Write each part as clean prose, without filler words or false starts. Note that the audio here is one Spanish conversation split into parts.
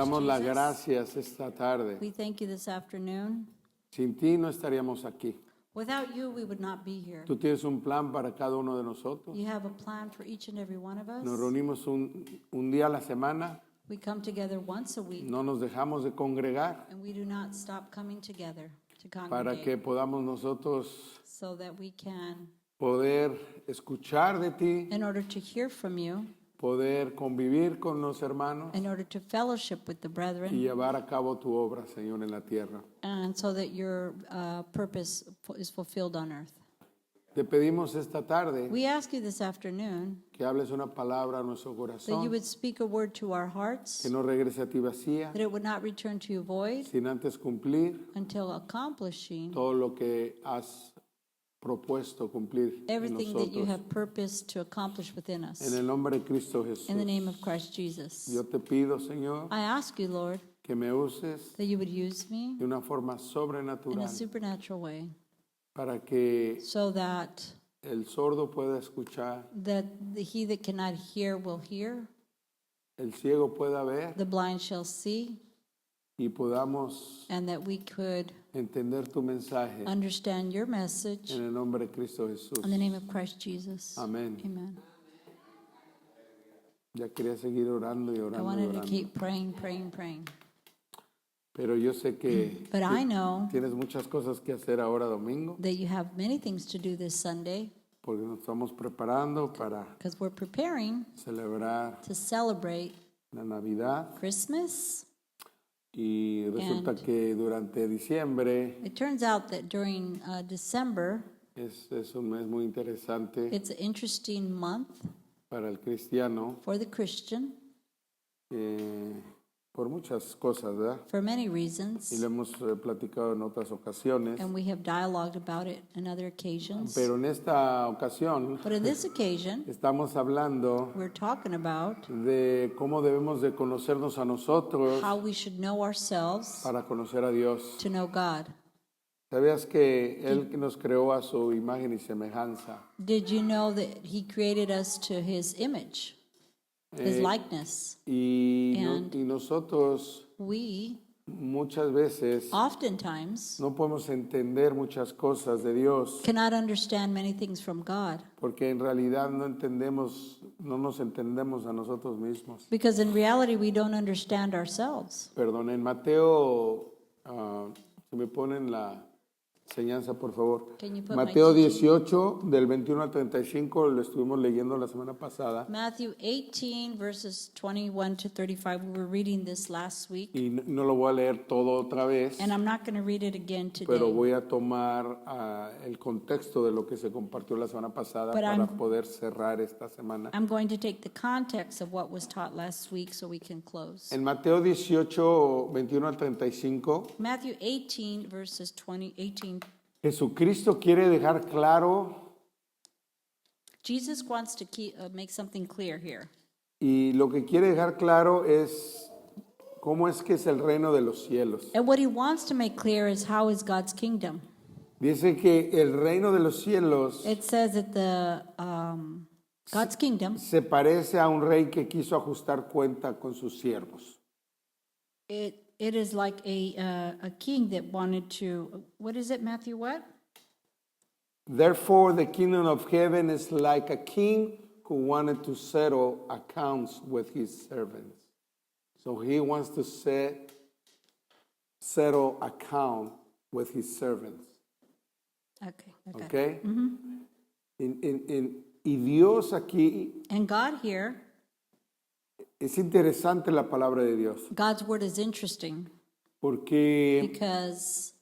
damos las Jesus. gracias esta tarde. We thank you this afternoon. Sin ti no estaríamos aquí. Without you, we would not be here. Tú tienes un plan para cada uno de nosotros. You have a plan for each and every one of us. Nos reunimos un día a la semana. We come together once a week, No nos dejamos de congregar and we do not stop coming together to para congregate que podamos nosotros so that we can, poder escuchar de ti, in order to hear from you, poder convivir con los hermanos in order to fellowship with the y brethren, llevar a cabo tu obra, Señor, en la tierra. and so that your purpose is fulfilled on earth. Te pedimos esta tarde We ask you this afternoon que hables una palabra a nuestro that you corazón, would speak a word to our hearts, que no regrese a ti vacía, that it would not return to you void sin antes cumplir until accomplishing todo lo que has propuesto cumplir en everything that you nosotros. have purposed to accomplish within En us. el nombre de Cristo Jesús. In the name of Christ Jesus. Yo te pido, Señor, I ask you, Lord, que me uses that you would use me de una forma in a sobrenatural supernatural way para que so that el sordo pueda escuchar, he that cannot hear will hear, el ciego pueda ver the blind shall see, y podamos and that we could entender tu mensaje understand your message en el nombre de Cristo Jesús. in the name of Christ Jesus. Amén. Amen. Ya quería seguir orando y I orando y wanted to orando. keep praying, praying, praying. Pero yo sé que But I know tienes muchas cosas que hacer ahora domingo, that you have many things to do this Sunday porque nos estamos preparando para because we're preparing celebrar to celebrate la Navidad. Christmas. Y resulta And- que durante diciembre It turns out that during December, es un mes muy interesante it's an interesting month para el cristiano for the Christian por muchas cosas, ¿verdad? for many Y reasons, lo hemos platicado en otras ocasiones. and we have dialogued about it on other occasions. Pero en esta ocasión But on this occasion, estamos hablando we're talking about de cómo debemos de conocernos a nosotros how we should know ourselves para conocer a Dios. to know God. ¿Sabías que Él nos creó a su imagen y semejanza? Did you know that He created us to His image, His Eh, likeness? Y And- nosotros We muchas veces oftentimes no podemos entender muchas cosas de Dios cannot understand many things from God porque en realidad no nos entendemos a nosotros mismos. because in reality we don't understand ourselves. Perdón, en Mateo, se me ponen la enseñanza, por favor. Can you put Mateo my teaching? 18, del 21 al 35, lo estuvimos leyendo la semana pasada Matthew 18, verses 21 to 35. We were reading this last week, y no lo voy a leer todo otra vez, and I'm not going to read it again pero today. voy a tomar el contexto de lo que se compartió la semana pasada But para I'm- poder cerrar esta semana. I'm going to take the context of what was taught last week so we can close. En Mateo 18, 21 al 35, Matthew 18, verses 18. Jesucristo quiere dejar claro Jesus wants to make something clear here. y lo que quiere dejar claro es cómo es que es el reino de los cielos. And what he wants to make clear is how is God's kingdom. Dice que el reino de los cielos It says that God's kingdom, se parece a un rey que quiso ajustar cuenta con sus siervos. it is like a king that wanted to, what is it, Matthew, what? Therefore, the kingdom of heaven is like a king who wanted to settle accounts with his servants. So he wants to settle account with his servants. Okay. Okay? Y Dios aquí, And God here, es interesante la palabra de Dios, God's word is interesting porque because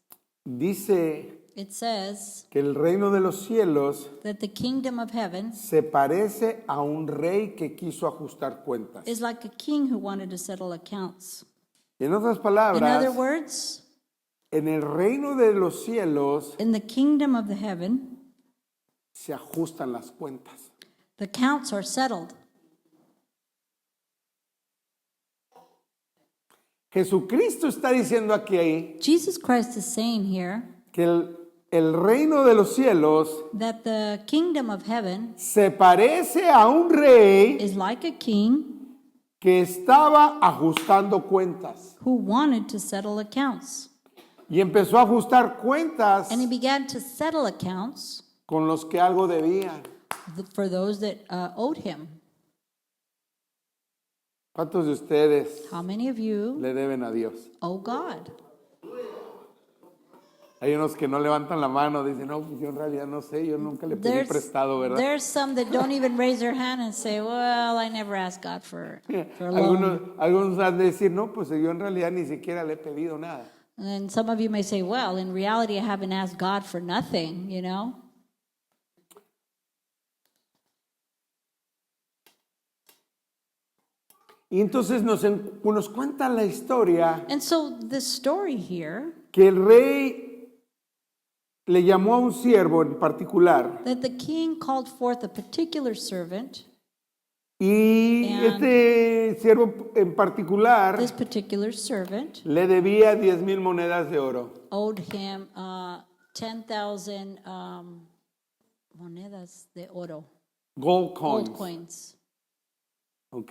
dice it says que el reino de los cielos that the kingdom of heaven se parece a un rey que quiso ajustar cuentas. is like a king who wanted to settle accounts. En otras In palabras, other words, en el reino de los cielos in the kingdom of the heaven, se ajustan las cuentas. the accounts are settled. Jesucristo está diciendo aquí Jesus Christ is saying here que el reino de los cielos that the kingdom of heaven se parece a un rey is like a king que estaba ajustando cuentas. who wanted to settle accounts. Y empezó a ajustar cuentas And he began to settle accounts con los que algo debían. for those that owed him. ¿Cuántos de ustedes How many of you le deben a Dios? owe God? Hay unos que no levantan la mano, dicen, no, pues yo en realidad no sé, yo nunca le pedí prestado, ¿verdad? There's some that don't even raise their hand and say, well, I never asked God for a loan. Algunos han de decir, no, pues yo en realidad ni siquiera le he pedido nada. And some of you may say, well, in reality, I haven't asked God for nothing, you know? Y entonces nos cuenta la historia And so the story here, que el rey le llamó a un siervo en particular that the king called forth a particular servant, y And este siervo en particular this particular servant le debía 10,000 monedas de oro. owed him 10,000 monedas de oro, Gold coins. gold coins. ¿Ok?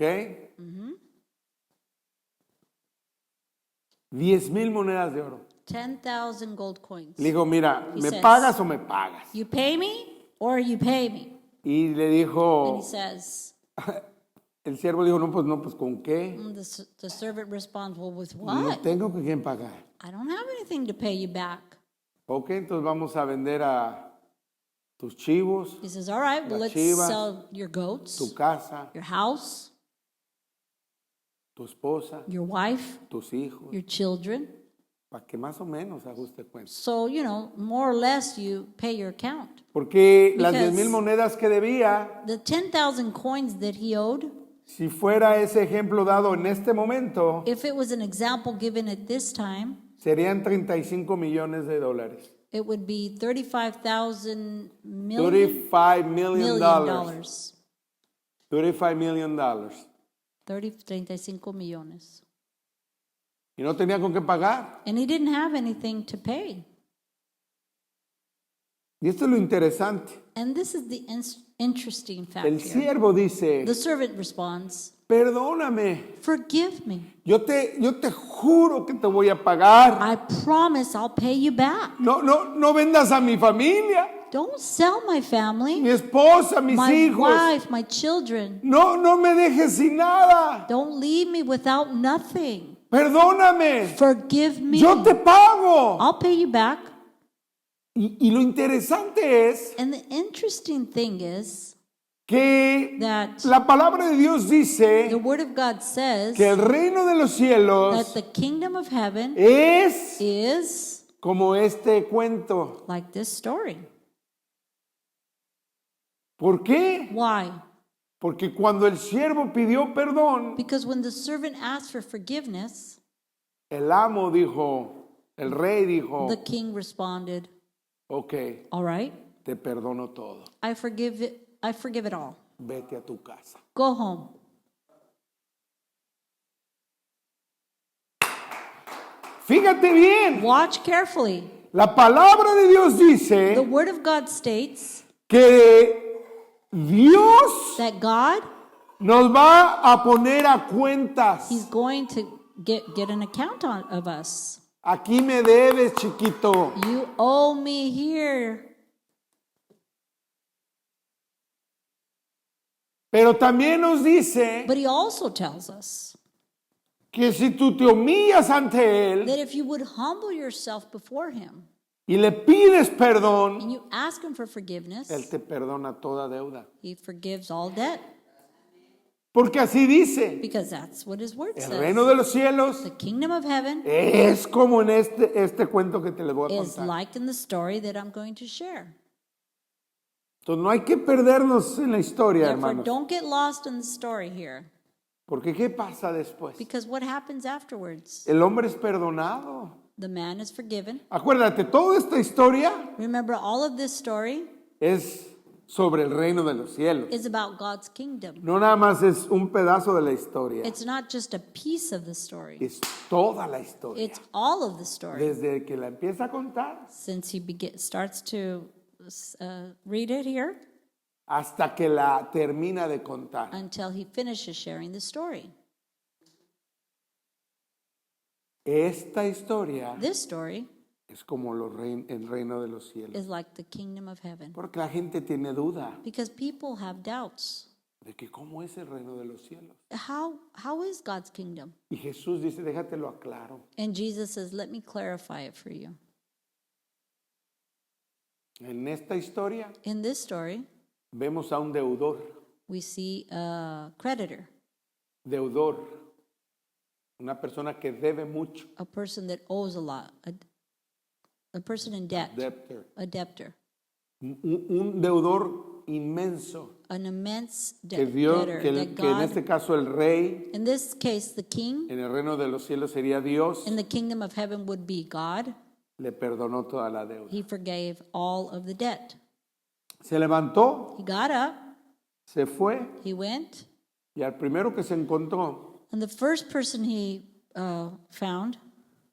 10,000 monedas de oro. 10,000 gold coins. Le dijo, mira, He ¿me says- pagas o me pagas? You pay me or you pay me? Y le And dijo, he says, el siervo dijo, no, pues ¿con qué? the servant responds, well, with No what? tengo con quién pagar. I don't have anything to pay you back. Ok, entonces vamos a vender a tus chivos, He says, all right, well, Las let's chivas, sell your goats, tu casa, your house, tu esposa, your wife, tus hijos, your children. para que más o menos ajuste cuentas. So, more or less you pay your account. Porque las Because- 10,000 monedas que debía, The 10,000 coins that he owed, si fuera ese ejemplo dado en este momento, if it was an example given at this time, serían 35 millones de dólares. it would be 35,000 $35 million. dollars. $35 million. 35 millones. Y no tenía con qué pagar. And he didn't have anything to pay. Y esto es lo interesante. And this is the interesting fact El here. siervo dice, The servant responds, perdóname, forgive me. yo te juro que te voy a pagar. I promise I'll pay you back. No vendas a mi familia, Don't sell my mi family, esposa, mis my hijos. wife, my children. No me dejes sin nada. Don't leave me without nothing. Perdóname, Forgive me. yo te pago. I'll pay you back. Y lo interesante es And the interesting thing is que that la palabra de Dios the dice Word of God says que el reino de los that cielos the kingdom of heaven es is como este cuento. like this story. ¿Por qué? Why? Porque cuando el siervo pidió perdón, Because when the servant asked for forgiveness, el amo dijo, el rey dijo, the king responded, ok, all right, te perdono todo, I forgive it all. vete a tu casa. Go home. Fíjate bien, Watch carefully. la palabra de Dios The dice Word of God states que Dios that God, nos va a poner a cuentas. He's going to get an account of us. Aquí me debes, chiquito. You owe me here. Pero también nos dice But He also tells us que si tú te humillas ante Él that if you would humble yourself before Him y le pides perdón, and you ask Him for forgiveness, Él te perdona toda deuda. He forgives all debt. Porque así dice, Because that's what His Word el says. reino de los cielos The kingdom of heaven es como en este cuento que te les voy a is contar. like in the story that I'm going to share. Entonces no hay que perdernos en la historia, Therefore, hermanos. don't get lost in the story here. Porque ¿qué pasa después? Because what happens afterwards? El hombre es perdonado. The man is forgiven. Acuérdate, toda esta historia Remember, all of this story es sobre el reino de los cielos. is about God's kingdom. No nada más es un pedazo de la historia, It's not just a piece of the story. es toda la historia. It's all of the story. Desde que la empieza a contar Since he starts to read it here hasta que la termina de contar. until he finishes sharing the story. Esta historia This story es como el reino de los cielos. is like the kingdom of heaven. Porque la gente tiene duda Because people have doubts. de que cómo es el reino de los cielos. How is God's kingdom? Y Jesús dice, déjate lo aclaro. And Jesus says, let me clarify it for you. En esta historia In this story, vemos a un deudor, we see a creditor, una persona que debe mucho, a person that owes a lot, a person in debt, debtor. a debtor, Un deudor inmenso an immense que debtor que that en God, este caso el rey in this case, the king, en el reino de los cielos sería Dios, in the kingdom of heaven would be God. le perdonó toda la deuda. He forgave all of the debt. Se levantó, He got up, se fue he went, y al primero que se encontró and the first person he found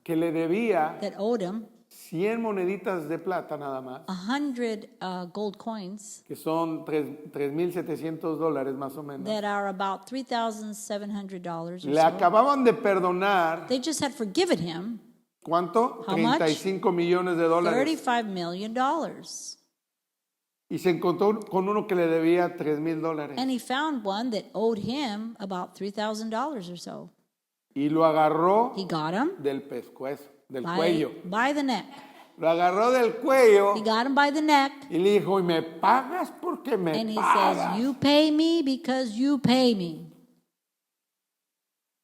que le debía that owed him 100 moneditas de plata nada más, 100 gold coins que son $3,700 más o menos. that are about $3,700 or Le so. acababan de perdonar, They just had forgiven him ¿cuánto? How much? 35 millones de dólares. $35 million. Y se encontró con uno que le debía $3,000. And he found one that owed him about $3,000 or so. Y lo agarró He got him del pescuezo, del cuello. by the neck. Lo agarró del cuello He got him by the neck, y le dijo, ¿y me pagas porque me and he pagas? says, you pay me because you pay me.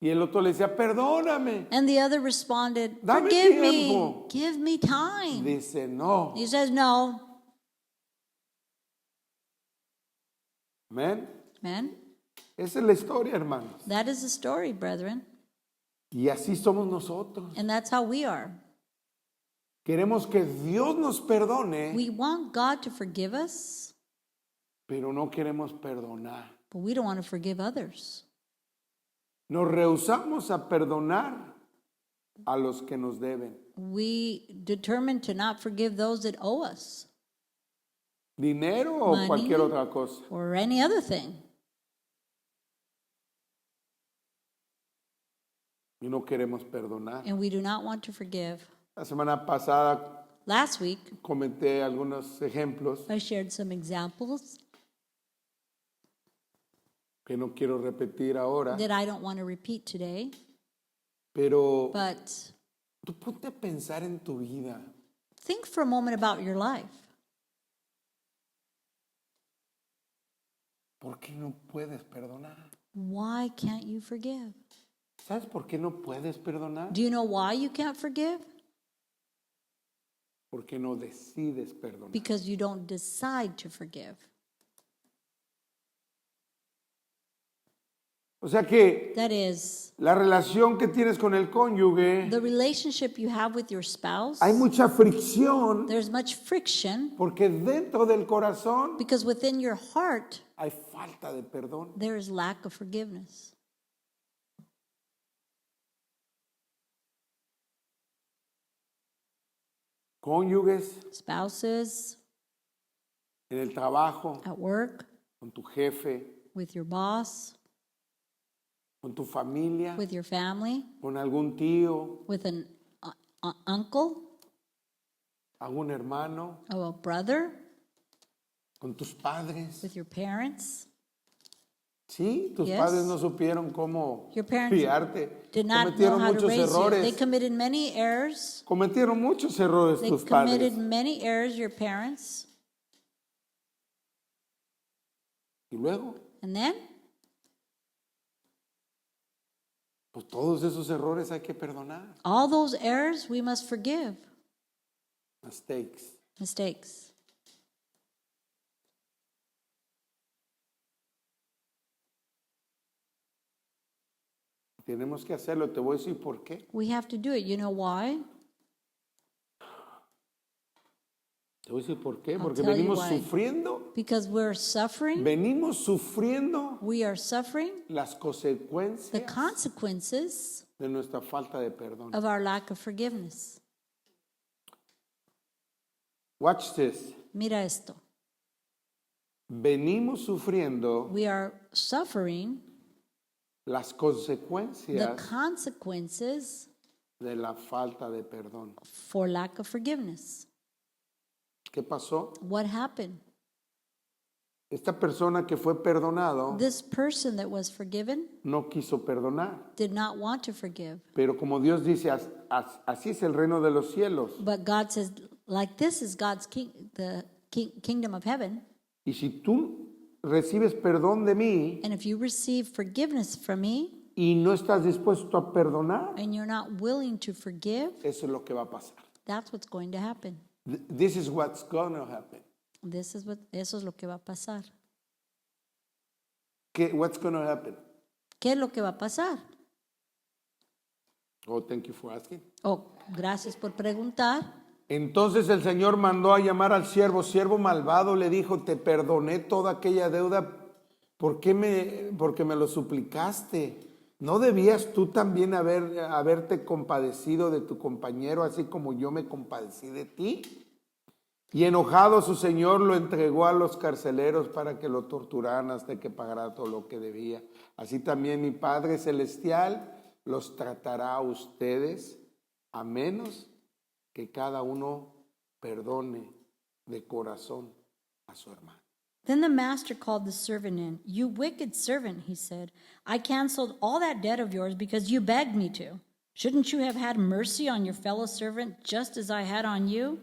Y el otro le decía, perdóname. And the other responded, Dame forgive me, tiempo. give me time. Dice, no. He says, no. Amén. Man, Esa es la historia, hermanos. that is the story, brethren. Y así somos nosotros. And that's how we are. Queremos que Dios nos perdone, We want God to forgive us, pero no queremos perdonar. but we don't want to forgive others. Nos rehusamos a perdonar a los que nos deben. We determine to not forgive those that owe us Dinero o Money. cualquier otra cosa. or any other thing. Y no queremos perdonar. And we do not want to forgive. La semana pasada Last week, comenté algunos ejemplos I shared some examples que no quiero repetir ahora, that I don't want to repeat today, pero but tú ponte a pensar en tu vida. think for a moment about your life. ¿Por qué no puedes perdonar? Why can't you forgive? ¿Sabes por qué no puedes perdonar? Do you know why you can't forgive? Porque no decides perdonar. Because you don't decide to forgive. O sea que That is, la relación que tienes con el cónyuge, the relationship you have with your spouse, hay mucha fricción there's much friction porque dentro del corazón because within your heart, hay falta de perdón. there is lack of forgiveness. Cónyuges, Spouses, en el trabajo, at work, con tu jefe, with your boss, con tu familia, with your family, con algún tío, with an uncle, algún hermano, or a brother, con tus padres. with your parents. Sí, tus Yes. padres no supieron cómo Your parents criarte. Did not know Cometieron how to muchos raise you. They errores. committed many errors. Cometieron muchos errores They tus committed padres. many errors, your parents. Y luego, And then, pues todos esos errores hay que perdonar. all those errors we must forgive. Mistakes. Tenemos que hacerlo. Te voy a decir por qué. We have to do it. You know why? Te voy a decir por qué. Porque tell you venimos why. sufriendo. Because we're suffering. Venimos sufriendo We are suffering las the consecuencias consequences de nuestra falta de perdón. of our lack of forgiveness. Watch this. Mira esto. Venimos sufriendo We are suffering las the consecuencias consequences de la falta de perdón. for lack of forgiveness. ¿Qué pasó? What happened? Esta persona que fue perdonado This person that was forgiven no quiso perdonar. did not want to forgive. Pero como Dios dice, así es el reino de los cielos. But God says, like this is God's kingdom of heaven. Y si tú recibes perdón de mí And if you receive forgiveness from me y no estás dispuesto a perdonar, and you're not willing to forgive, eso es lo que va a pasar. that's what's going to happen. This is what's going to happen. Eso es lo que va a pasar. What's going to happen? ¿Qué es lo que va a pasar? Oh, thank you for asking. Oh, gracias por preguntar. Entonces el Señor mandó a llamar al siervo malvado, le dijo, te perdoné toda aquella deuda, porque me lo suplicaste. ¿No debías tú también haberte compadecido de tu compañero, así como yo me compadecí de ti? Y enojado su señor lo entregó a los carceleros para que lo torturaran hasta que pagara todo lo que debía. Así también mi Padre Celestial los tratará a ustedes, a menos que cada uno perdone de corazón a su hermano. Then the master called the servant in. You wicked servant, he said. I canceled all that debt of yours because you begged me to. Shouldn't you have had mercy on your fellow servant just as I had on you?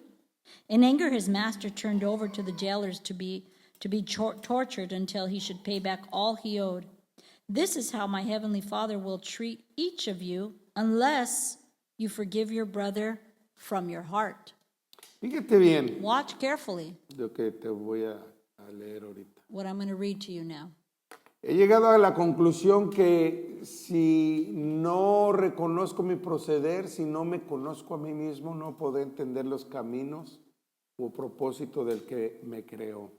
In anger, his master turned over to the jailers to be tortured until he should pay back all he owed. This is how my heavenly Father will treat each of you unless you forgive your brother from your heart. Fíjate bien Watch carefully lo que te voy a leer ahorita. what I'm going to read to you now. He llegado a la conclusión que si no reconozco mi proceder, si no me conozco a mí mismo, no puedo entender los caminos o propósito del que me creó.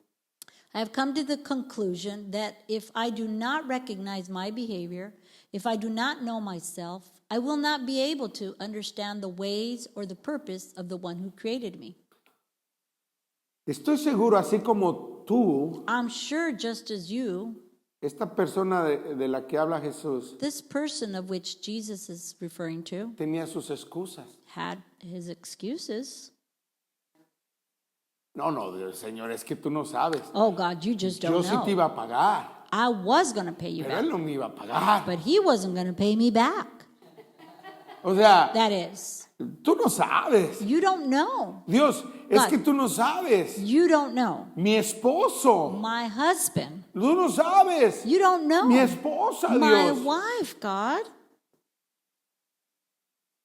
I have come to the conclusion that if I do not recognize my behavior, if I do not know myself, I will not be able to understand the ways or the purpose of the one who created me. Estoy seguro, así como tú, I'm sure just as you, esta persona de la que habla Jesús this person of which Jesus is referring to tenía sus excusas. had his excuses. No, Señor, es que tú no sabes. Oh God, you just Yo don't sí te know. iba a pagar, I was going to pay you pero back, él no me iba a pagar. but he wasn't going to pay me back. O sea, That is, tú no sabes. you don't know. Dios, es God. que tú no sabes. You don't know. Mi esposo, My husband, tú no sabes. you don't know. Mi esposa, My Dios. wife, God,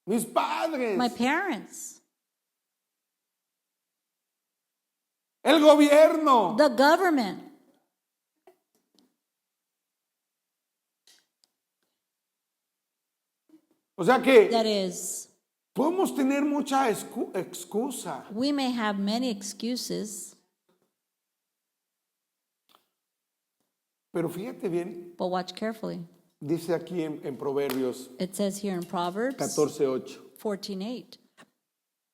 Mis padres. my parents, El gobierno. the government. O sea que That is, podemos tener mucha excusa. we may have many excuses, Pero fíjate bien, but watch carefully. dice aquí en Proverbios It says here in Proverbs 14:8. 14:8,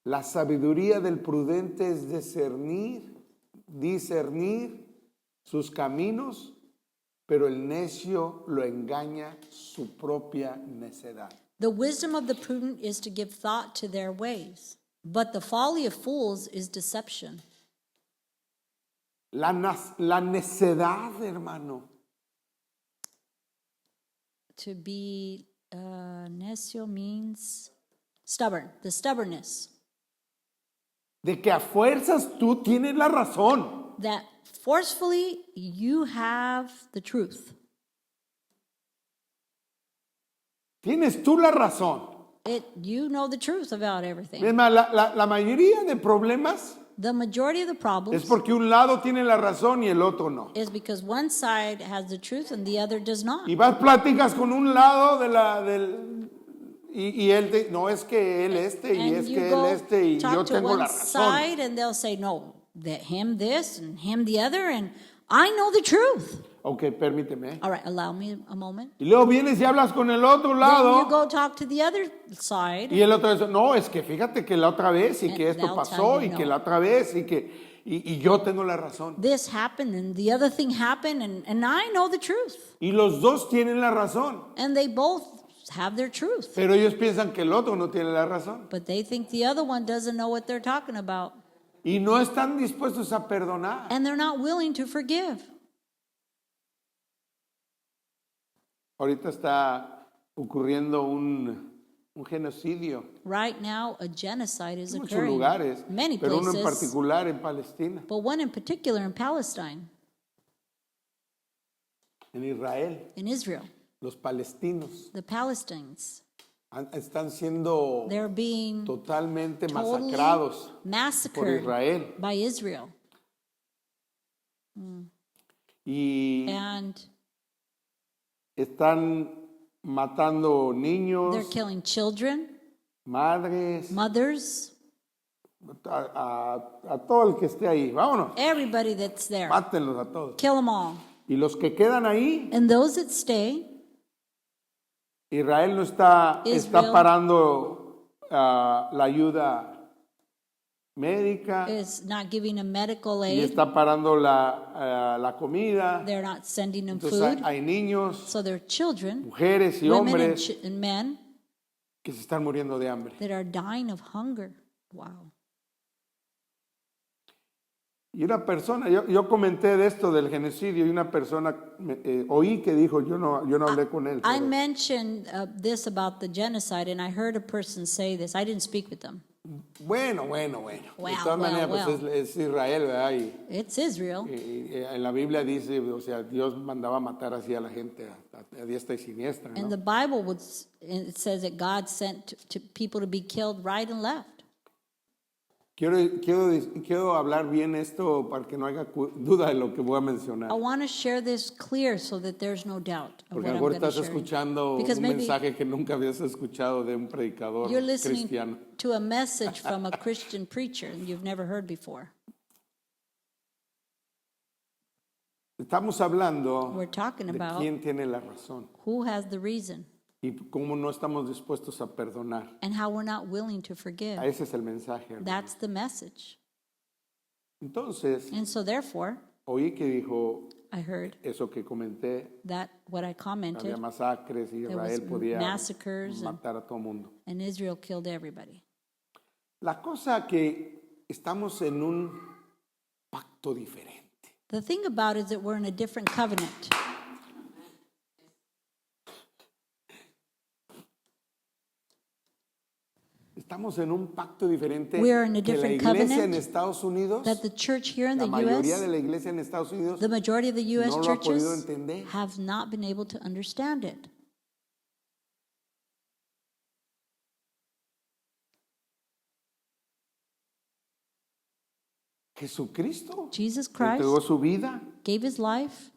La sabiduría del prudente es discernir sus caminos, pero el necio lo engaña su propia necedad. the wisdom of the prudent is to give thought to their ways, but the folly of fools is deception. La necedad, hermano. To be necio means stubborn, the stubbornness. De que a fuerzas tú tienes la razón. That forcefully you have the truth. Tienes tú la razón. You know the truth about everything. Es más, la mayoría de problemas The majority of the es problems porque un lado tiene la razón y el otro no. is because one side has the truth and the other does not. Y vas platicas con un lado y él no, es que él y And es you que él go y yo talk to tengo la one razón. side and they'll say, no, that him this and him the other, and I know the truth. Ok, permíteme. All right, allow me a moment. Y luego vienes y hablas con el otro Then you lado go talk to the other side. y el otro dice, no, es que fíjate que la otra vez y que And esto they'll pasó tell y you que no. la otra vez y yo tengo la razón. This happened and the other thing happened, and I know the truth. Y los dos tienen la razón. And they both have their truth, Pero ellos piensan que el otro no tiene la razón. but they think the other one doesn't know what they're talking about. Y no están dispuestos a perdonar. And they're not willing to forgive. Ahorita está ocurriendo un genocidio Right now, a genocide is en muchos occurring lugares, in many pero uno en places, particular en Palestina, but one in particular in Palestine, en Israel. in Israel. Los palestinos The Palestinians, están siendo they're being totalmente totally masacrados por massacred Israel. by Israel. Y And están matando they're niños, killing children, madres, mothers, a todo el que esté ahí. Vámonos, everybody that's there. mátenlos a todos. Kill them all. Y los que quedan ahí, And those that stay, Israel no está Israel parando la ayuda médica is not giving them medical y aid. está parando la comida. They're not sending them Entonces food. hay niños, So they're children, mujeres y women and, hombres and men que se están muriendo de hambre. that are dying of hunger. Wow. Y una persona, yo comenté de esto del genocidio y una persona oí que dijo, yo no hablé con él. I pero mentioned this about the genocide, and I heard a person say this. I didn't speak with them. bueno. De Well, todas maneras, well. pues es Israel, ¿verdad? It's Israel. Y en la Biblia dice, o sea, Dios mandaba matar así a la gente a diestra y siniestra, And ¿no? the Bible it says that God sent to people to be killed right and left. Quiero hablar bien esto para que no haya duda de lo que voy a mencionar. I want to share this clear so that there's no doubt of Porque what I'm ahora going to estás share. escuchando Because un maybe mensaje que nunca habías escuchado de un predicador you're listening cristiano. to a message from a Christian preacher and you've never heard before. Estamos hablando We're talking de about quién tiene la razón who has the reason y cómo no estamos dispuestos a perdonar. and how we're not willing to forgive. Ese es el mensaje, hermano. That's the message. Entonces, And so therefore, oí que dijo I heard eso que comenté, that what I había commented, masacres y there was Israel podía massacres matar a todo mundo. and Israel killed everybody. La cosa que estamos en un pacto diferente. The thing about it is that we're in a different covenant. Estamos en un pacto diferente We are in a que la different iglesia en covenant Estados Unidos, That the church here in la the mayoría de U.S., la iglesia en Estados Unidos the majority of the U.S. no lo ha podido churches entender. have not been able to understand it. Jesucristo Jesus Christ entregó su vida gave his life,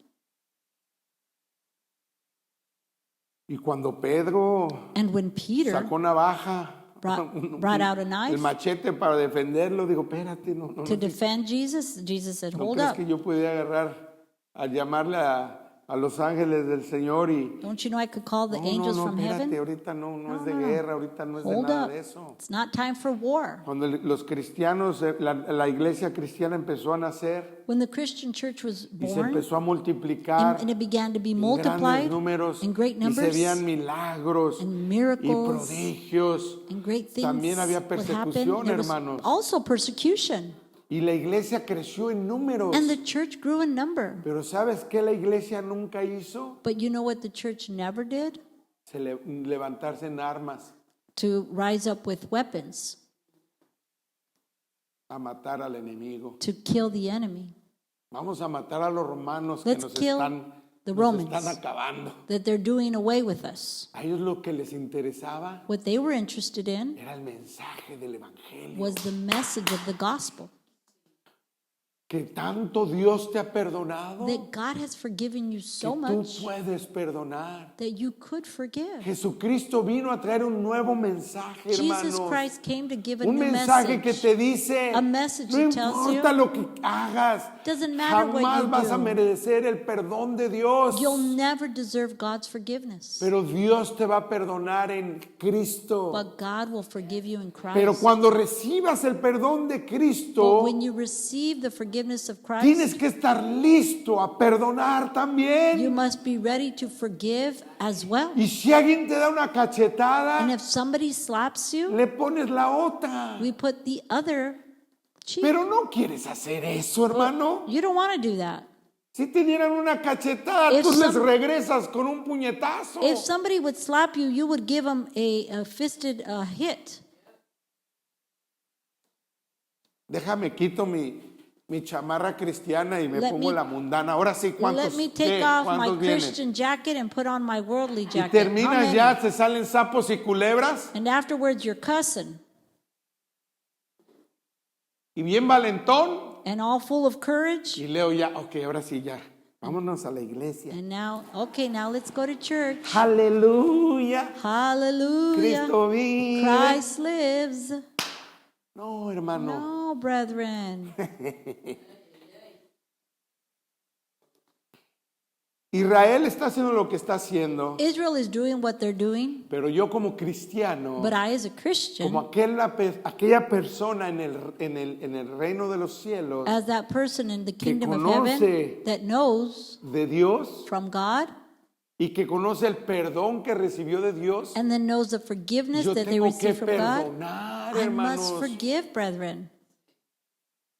y cuando Pedro and when Peter sacó navaja, brought out a knife el machete para defenderlo, dijo, espérate, no to defend Jesus, Jesus said, ¿no hold crees up. que yo pudiera agarrar a llamarle a los ángeles del Señor y Don't you know I could call the angels no, from espérate, heaven? ahorita no es de no. guerra, ahorita no es de Hold nada up. de eso. It's not time for war. Cuando los cristianos, la iglesia cristiana empezó a nacer When the Christian church was y se born, empezó a multiplicar and it began to be en multiplied grandes números in great y se numbers, veían milagros and y miracles prodigios. and great things También había would happen. persecución, There was hermanos. also persecution. Y la iglesia creció en números. And the church grew in number. Pero ¿sabes qué la iglesia nunca hizo? But you know what the church never did? Levantarse en armas To rise up with weapons a matar al enemigo. to kill the enemy. Vamos a matar a los romanos que Let's nos kill están the Nos Romans. están acabando. That they're doing away with us. A ellos lo que les interesaba What they were interested in era el mensaje del evangelio. was the message of the gospel. Que tanto Dios te ha perdonado That God has forgiven you so que tú much puedes perdonar. that you could forgive. Jesucristo vino a traer un nuevo mensaje, Jesus hermanos. Christ came to give a Un new mensaje que message. te dice, A message no that tells importa you, lo que hagas, doesn't matter what jamás you vas a do. merecer el perdón de Dios. You'll never deserve God's forgiveness. Pero Dios te va a perdonar en Cristo. But God will forgive you in Christ. Pero cuando recibas el perdón de But Cristo, when you receive the forgiveness forgiveness of Christ, tienes que estar listo a perdonar you también. must be ready to forgive as well. Y si alguien te da una And cachetada, if somebody slaps you, le pones la otra. we put the other cheek. Pero no quieres hacer eso, hermano. You don't want to do that. Si te dieran una cachetada, If tú les some- regresas con un puñetazo. If somebody would slap you, you would give them a fisted hit. Déjame quito mi chamarra cristiana y me Let pongo me- la mundana. Ahora sí, ¿cuántos, Let me take qué? off my ¿Cuántos vienen? Christian jacket and put on my worldly Y jacket. How terminas many? ya, se salen sapos y culebras. And afterwards you're cussing Y bien valentón. and all full of courage. Y Leo ya, ok, ahora sí ya. Vámonos a la iglesia. And now, okay, now let's go to church. Aleluya. Hallelujah. Cristo vive. Christ lives. No, hermano. No, brethren. Israel está haciendo lo que está haciendo. Israel is doing what they're doing, Pero yo como cristiano, but I, as a Christian, como aquella persona en el reino de los cielos as that person in the kingdom of conoce heaven that knows de Dios from God y que conoce el perdón que recibió de Dios, and then knows the forgiveness yo that they tengo que receive from God, perdonar, I hermanos. must forgive, brethren.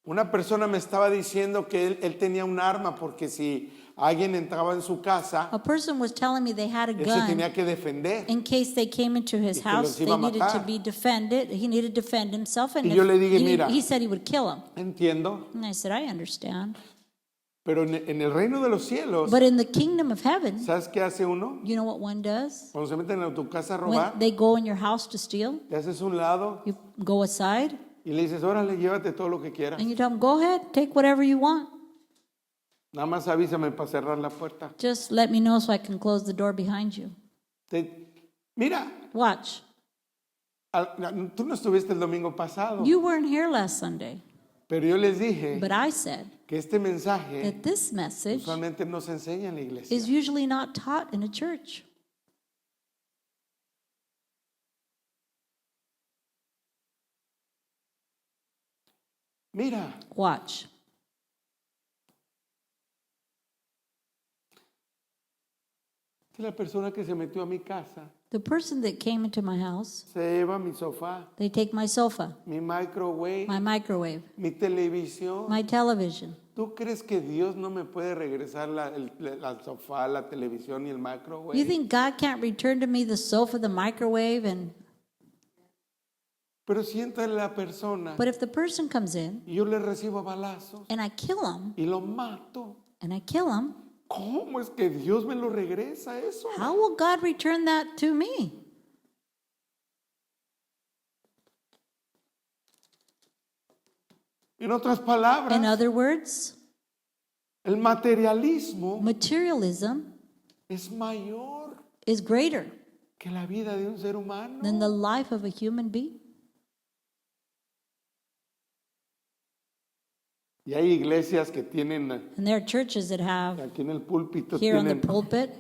Una persona me estaba diciendo que él tenía un arma porque si alguien entraba en su casa, A person was telling me they had a él se gun tenía que defender. in case they came into his Y que house. los iba They a needed to matar. be defended. He needed to defend himself, and Y yo le dije, he mira. said he would kill him. Entiendo, And I said, I understand. pero en el reino de los cielos, But in the kingdom of heaven, ¿sabes qué hace uno? you know what one does? Cuando se meten a tu casa a When robar, they go in your house to steal, te haces un lado you go aside y le dices, órale, llévate todo lo que quieras. and you tell them, go ahead, take whatever you want. Nada más avísame para cerrar la puerta. Just let me know so I can close the door behind you. Mira, Watch. tú no estuviste el domingo pasado, You weren't here last Sunday, pero yo les dije but I said que este mensaje that this message usualmente no se enseña en la iglesia. is usually not taught in a church. Mira, Watch. que la persona que se metió a mi casa The person that came into my house, se lleva mi sofá, they take my sofa, mi microwave, my microwave, mi televisión. my television. ¿Tú crees que Dios no me puede regresar la sofá, la televisión y el microwave? You think God can't return to me the sofa, the microwave, and Pero sienta la persona but if the person comes in y yo le recibo balazos and I kill him y lo mato, and I kill him, ¿cómo es que Dios me lo regresa eso? how will God return that to me? En otras palabras, In other words, el materialismo materialism es mayor is greater que la vida de un ser humano. than the life of a human being. Y hay iglesias que tienen And there are churches that have aquí en el púlpito here on the tienen pulpit,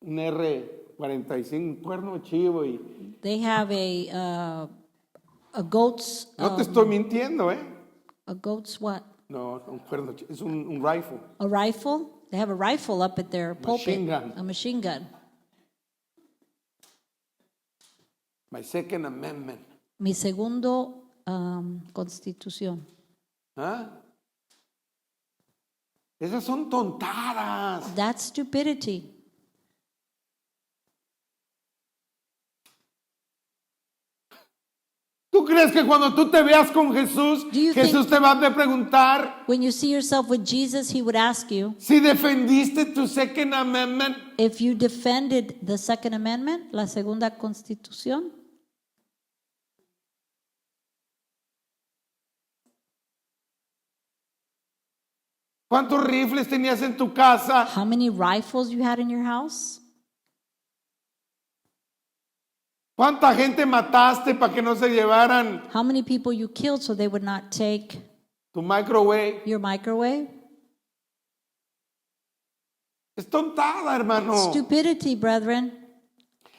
un R45, un cuerno chivo y they have a goat's no te estoy mintiendo, ¿eh? a goat's what? No, un cuerno chivo, es un rifle. A rifle. They have a rifle up at their pulpit, Machine gun. a machine gun. My Second Amendment. Mi segundo constitución. ¿Ah? Esas son tontadas. That's stupidity. ¿Tú crees que cuando tú te veas con Jesús, Do you Jesús te va a preguntar When you see yourself with Jesus, he would ask you si defendiste tu Second Amendment? if you defended the Second Amendment, la segunda constitución? ¿Cuántos rifles tenías en tu casa? How many rifles you had in your house? ¿Cuánta gente mataste para que no se llevaran How many people you killed so they would not take tu microwave? your microwave? Es tontada, hermano. Stupidity, brethren.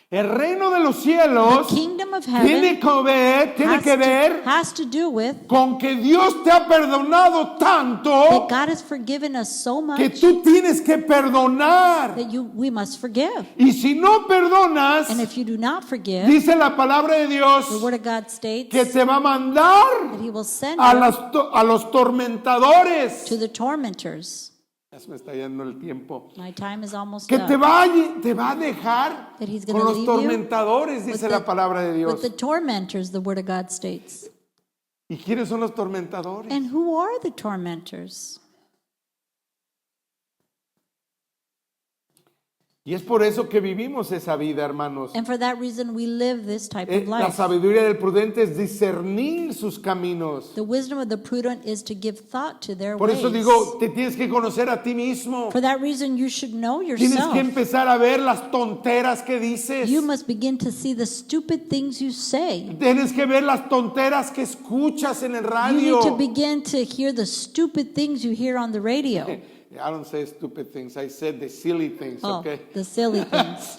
El reino de los The cielos kingdom of tiene heaven que ver has to do with con que Dios te ha perdonado that tanto God has forgiven us so que much tú tienes que perdonar. that we must forgive. Y si no perdonas, And if you do not forgive, dice la palabra de Dios the Word of God states que te va a mandar that He will send a, you a los tormentadores. to the tormentors. Ya se me está yendo el tiempo. My time is almost Que up. te va a dejar That he's con gonna los leave you tormentadores, dice with la the- palabra de With Dios. the tormentors, the Word of God states. ¿Y quiénes son los tormentadores? And who are the tormentors? Y es por eso que vivimos esa vida, hermanos. And for that reason, we live this type of La life. sabiduría del prudente es discernir sus caminos. The wisdom of the prudent is to give thought to their Por ways. eso digo, te tienes que conocer a ti mismo. For that reason, you should know Tienes yourself. que empezar a ver las tonteras que dices. You must begin to see the stupid things you say. Tienes que ver las tonteras que escuchas en el You radio. need to begin to hear the stupid things you hear on the radio. I don't say stupid things. I said the silly things, Oh, okay? the silly things.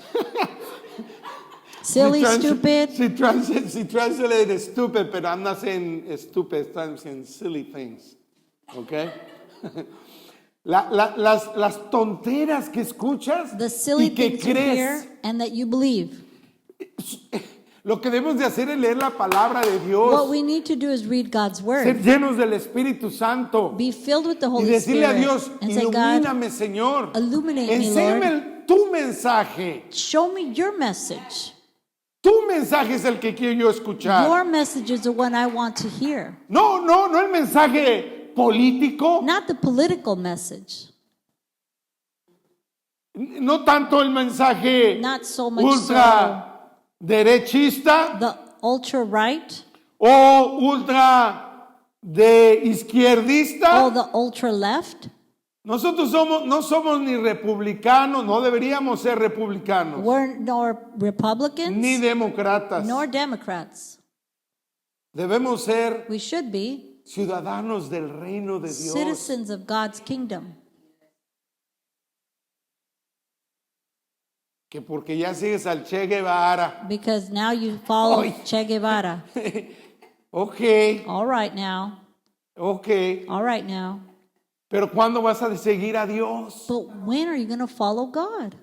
Silly, stupid. She translated stupid, but I'm not saying stupid. I'm saying silly things, okay? Las tonteras que escuchas The silly y que things you hear crees. and that you believe. Lo que debemos de hacer es leer la palabra de Dios, What we need to do is read God's ser word. llenos del Espíritu Santo Be filled with the y Holy decirle a Spirit. Dios, And say, God, ilumíname, Señor. illuminate me, Enséñame tu mensaje. show me your message. Tu mensaje es el que quiero yo escuchar. Your message is the one I want to hear. No el mensaje político, Not the political message. no tanto el mensaje Not so much ultra derechista the ultra right o ultra de or izquierdista. the ultra left. Nosotros no somos ni republicanos, no deberíamos ser republicanos, We're nor Republicans ni demócratas. nor Democrats. Debemos ser We should be ciudadanos del reino de Dios. citizens of God's kingdom. Que porque ya sigues al Che Guevara. Because now you follow Ay. Che Guevara. Ok, All right now. ok. All right now. Pero ¿cuándo vas a seguir a Dios? But when are you going to follow God?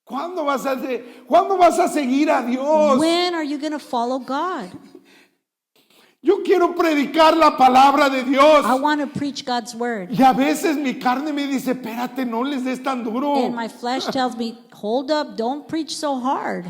¿Cuándo vas a seguir a Dios? When are you going to follow God? Yo quiero predicar la palabra de Dios. I want to preach God's word. Y a veces mi carne me dice, espérate, no les des tan duro. And my flesh tells me, hold up, don't preach so hard.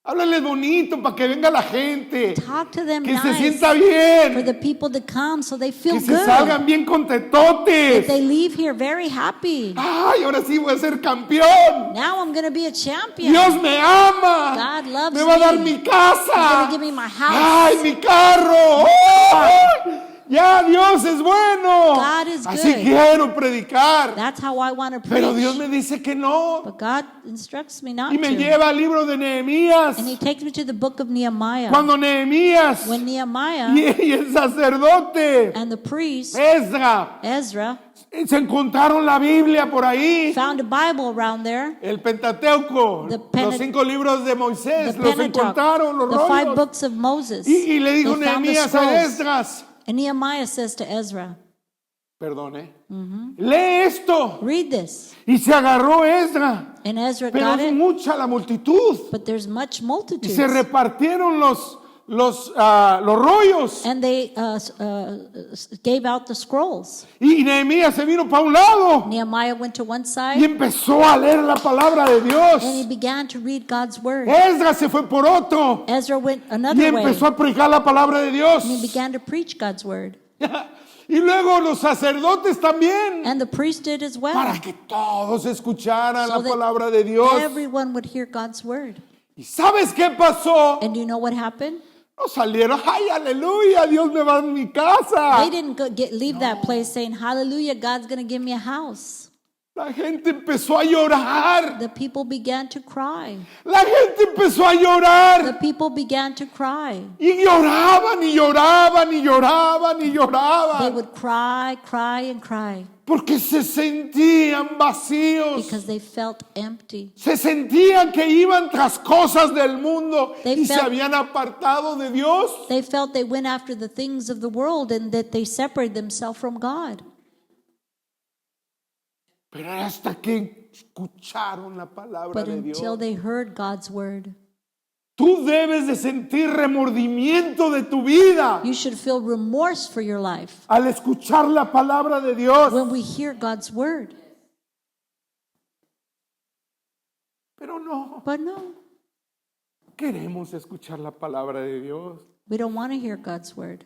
Háblales bonito para que venga la gente. Talk to them Que se nice sienta for bien. the people to come so they feel Que se good. salgan bien contetotes. They leave here very happy. Ay, ahora sí voy a ser campeón. Now I'm going to be a champion. Dios me ama. God loves Me va a dar me. mi casa. He's gonna give me my house. Ay, mi carro. ¡Ay! Ya, Dios es bueno. God is Así good. quiero predicar. That's how I want to preach. Pero Dios me dice que no. But God instructs me not Y me to. lleva al libro de Nehemías. And he takes me to the book of Nehemiah. Cuando Nehemías When Nehemiah y el sacerdote and the priest, Ezra Ezra, se encontraron la Biblia por ahí. found a Bible around there, El Pentateuco, The los 5 libros de Moisés, the los Pentateuch, encontraron, los the 5 rollos. books of Moses. Y le dijo They found the Nehemías a scrolls. Esdras, And Nehemiah says to Ezra, perdone, lee esto. read this. Y se agarró Esdra, And Ezra pero got es it, mucha la multitud. but there's much Y multitudes. se repartieron los rollos. And they gave out the scrolls. Y Nehemías se vino para un lado Nehemiah went to one y side, empezó a leer la palabra de Dios. and he began to read God's word. Esdras se fue por otro Ezra went y another way, empezó a predicar la palabra de Dios. and he began to preach God's word. Y luego los sacerdotes también, And the priest did as well, para que todos escucharan so la that palabra de Dios. everyone would hear God's word. ¿Y sabes qué pasó? And do you know what happened? No salieron, ay, aleluya, Dios me va a mi casa. They didn't leave that place saying, hallelujah, God's going to give me a house. La gente empezó a llorar. The people began to cry. La gente empezó a The llorar. people began to cry. Y lloraban y lloraban y lloraban y They lloraban. would cry, cry, and cry. Porque se sentían vacíos. because they felt empty. Se sentían que iban tras cosas del mundo They y se felt- habían apartado de Dios. They felt they went after the things of the world and that they separated themselves from God. Pero era hasta que escucharon la palabra But de until Dios. they heard God's word, Tú debes de sentir remordimiento de tu vida you should feel remorse for your life al escuchar la palabra de Dios. when we hear God's word. Pero no, But no, queremos escuchar la palabra de Dios. we don't want to hear God's word.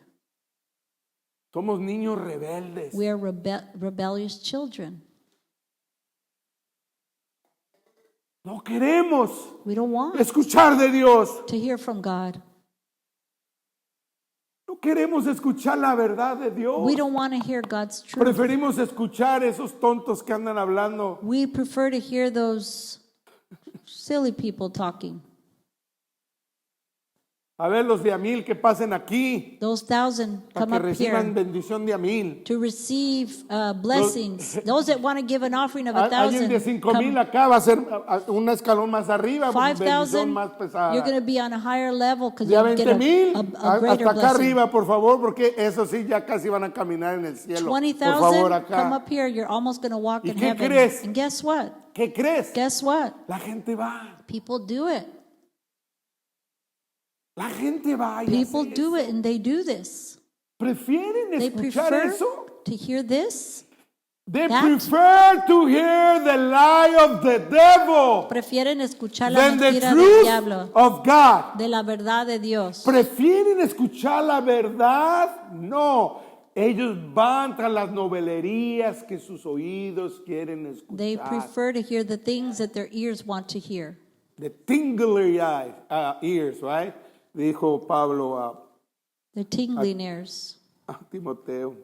Somos niños rebeldes. We are rebellious children. No queremos We don't want escuchar de Dios. to hear from God. No queremos escuchar la verdad de Dios. We don't want to hear God's truth. Preferimos escuchar esos tontos que andan hablando. We prefer to hear those silly people talking. A ver los de Amil que pasen aquí Those 1,000 para come que up here reciban bendición de Amil. to receive blessings. Those that want to give an offering of Alguien de 1,000, 5,000 come acá va a ser un escalón más arriba, bendición 5,000. más pesada. You're going to be on a higher level because Ya you get 20,000, a greater hasta acá blessing. arriba, por favor, porque eso sí ya casi van a caminar en el cielo. Por 20,000, favor, come acá. up here. You're almost going to walk ¿Y in qué heaven. crees? And guess what? ¿Qué crees? Guess what? La gente va. People do it. La gente va y People hace do eso. it, and they do this. ¿Prefieren They escuchar prefer eso? to hear this. They that. prefer to hear the lie of the devil Prefieren escuchar la than the mentira del truth diablo, of God. de la verdad de Dios. ¿Prefieren escuchar la verdad? No. Ellos van tras las novelerías que sus oídos quieren They escuchar. prefer to hear the things that their ears want to hear. The tingly ears, right? Dijo Pablo The tingling ears, a Timoteo.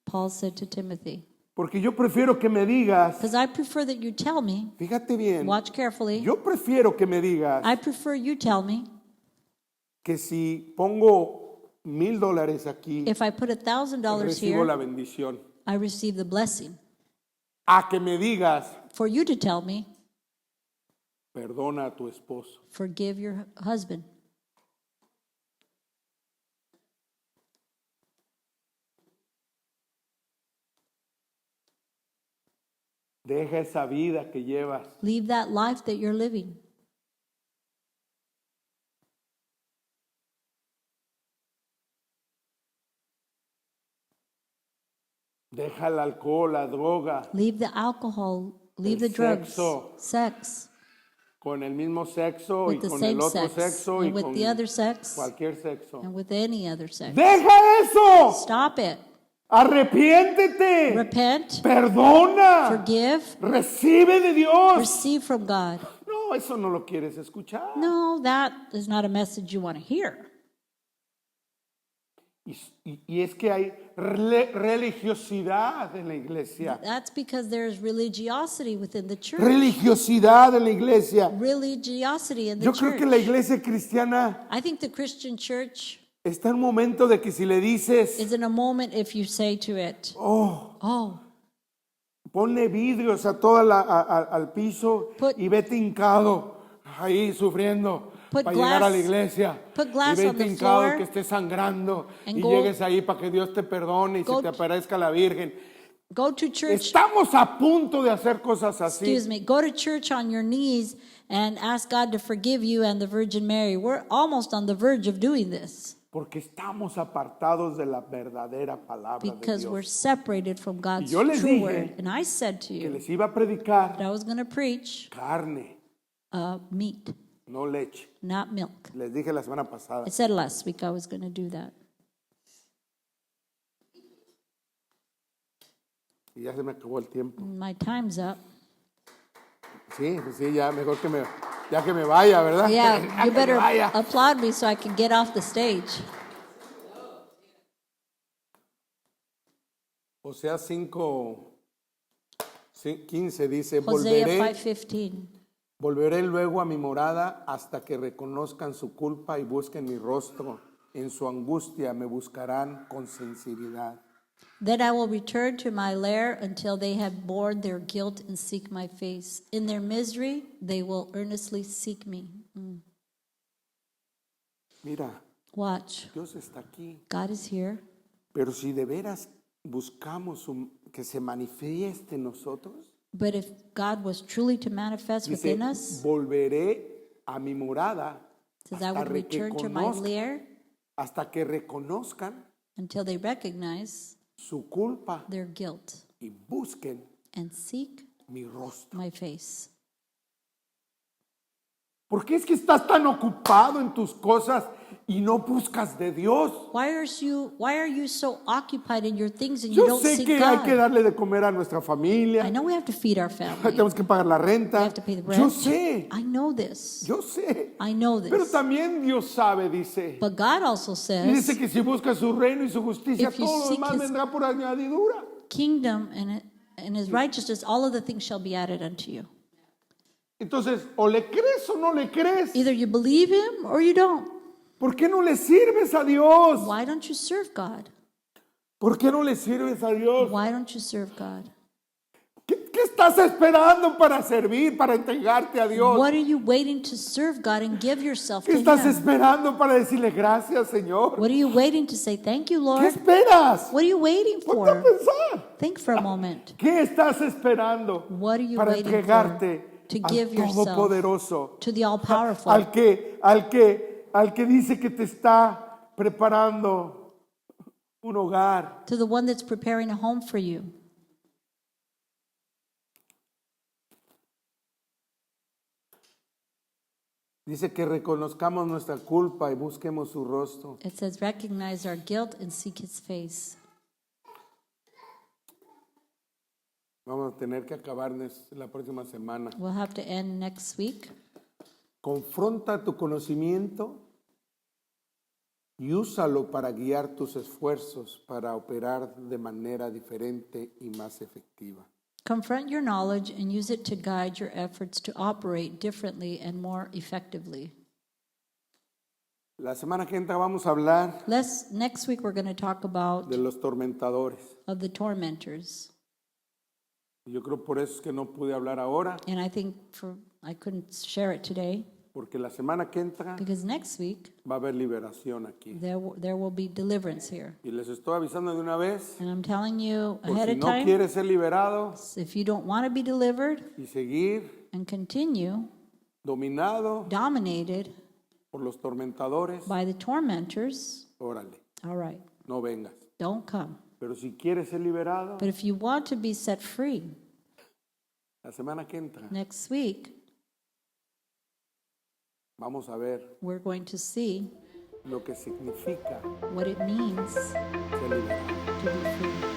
Paul said to Timothy. Porque yo prefiero que me digas, Because I prefer that you tell me, fíjate bien, watch carefully, yo prefiero que me digas I prefer you tell me, que si pongo $1,000 aquí, if I put $1,000 recibo la here, bendición. I receive the blessing. A que me digas, For you to tell me, perdona a tu esposo. forgive your husband. Deja esa vida que llevas. Leave that life that you're living. Deja el alcohol, la droga, Leave the alcohol, leave El the drugs, sexo. sex, con el mismo sexo y with the con el same otro sex, sexo y and with con the other sex, cualquier sexo. and with any other sex. Deja eso. Stop it. Arrepiéntete. Repent, Perdona. forgive, Recibe de Dios. receive from God. No, eso no lo quieres escuchar. No, that is not a message you want to hear. Y es que hay religiosidad en la iglesia. That's because there is religiosity within the church. Religiosidad en la iglesia. Religiosity in the Yo creo church. que la iglesia cristiana I think the Christian church está en un momento de que si le dices, is in a moment if you say to it, oh, oh, ponle vidrios a al piso Put- y vete hincado ahí sufriendo Put para llegar a la glass- iglesia. put glass Y on vete the hincado floor que estés sangrando and y go- llegues ahí para que Dios te perdone y go se te to- aparezca la Virgen. go to church, Estamos a punto de hacer cosas así. excuse me, go to church on your knees and ask God to forgive you and the Virgin Mary. We're almost on the verge of doing this Porque estamos apartados de la verdadera palabra de because we're Dios. separated from God's yo les true dije word. And I said to Que you les iba a predicar that I was going to preach carne, meat, no leche. not milk. Les dije la semana pasada. I said last week I was going to do that. Y ya se me acabó el tiempo. My time's up. Sí, pues sí, ya mejor ya que me vaya, ¿verdad? Yeah, Ya you que better me vaya. applaud me so I can get off the stage. Oseas 5:15 dice, Hosea volveré 5:15. Volveré luego a mi morada hasta que reconozcan su culpa y busquen mi rostro. En su angustia me buscarán con sinceridad. Then I will return to my lair until they have borne their guilt and seek my face. In their misery, they will earnestly seek me. Mira, Watch. Dios está aquí. God is here. Pero si de veras buscamos que se manifieste en nosotros, But if God was truly to manifest dice, within us, volveré a mi morada says I would return to my lair hasta que reconozcan until they recognize su culpa their guilt y busquen and seek mi rostro. my face. ¿Por qué es que estás tan ocupado en tus cosas y no buscas de Dios? Why are you so occupied in your things and you Yo don't sé seek que hay que God? darle de comer a nuestra I familia, know we have to feed our family. tenemos que pagar la We renta. have to pay the Yo rent. sé, I know this. yo sé. I know Pero this. también Dios sabe, dice. But God also Y dice says, que si buscas su reino y su justicia, If you todo lo seek demás his- vendrá por añadidura. kingdom and his righteousness, all of the things shall be added unto you. Entonces, o le crees o no le crees. Either you believe him or you don't. ¿Por qué no le sirves a Dios? Why don't you serve God? ¿Por qué no le sirves a Dios? Why don't you serve God? ¿Qué estás esperando para servir, para entregarte a Dios? What are you waiting to serve God and give yourself ¿Qué to estás him? esperando para decirle gracias, Señor? What are you waiting to say? Thank you, ¿Qué Lord. esperas? What are you waiting Ponte a for? pensar. Think for a moment. ¿Qué estás esperando What are you para waiting entregarte to al give yourself Todopoderoso? to the all-powerful? Al que dice que te está preparando un hogar. To the one that's preparing a home for you. Dice que reconozcamos nuestra culpa y busquemos su rostro. It says, recognize our guilt and seek his face. Vamos a tener que acabar la próxima semana. We'll have to end next week. Confronta tu conocimiento y úsalo para guiar tus esfuerzos para operar de manera diferente y más efectiva. Confront your knowledge and use it to guide your efforts to operate differently and more effectively. La semana que entra vamos a hablar Next week we're going to talk about de los tormentadores. of the tormentors. Yo creo por eso es que no pude hablar ahora, And I think I couldn't share it today porque la semana que entra because next week va a haber liberación aquí. there will be deliverance here. Y les estoy avisando de una vez, And I'm telling you por ahead si of no time, quieres ser liberado if you don't want to be delivered y seguir and continue dominado dominated por los tormentadores, by the tormentors, órale, all right, no vengas. don't come. Pero si quieres ser liberado, But if you want to be set free la semana que entra next week, vamos a ver we're going to see lo que significa what it means ser liberado. to be free.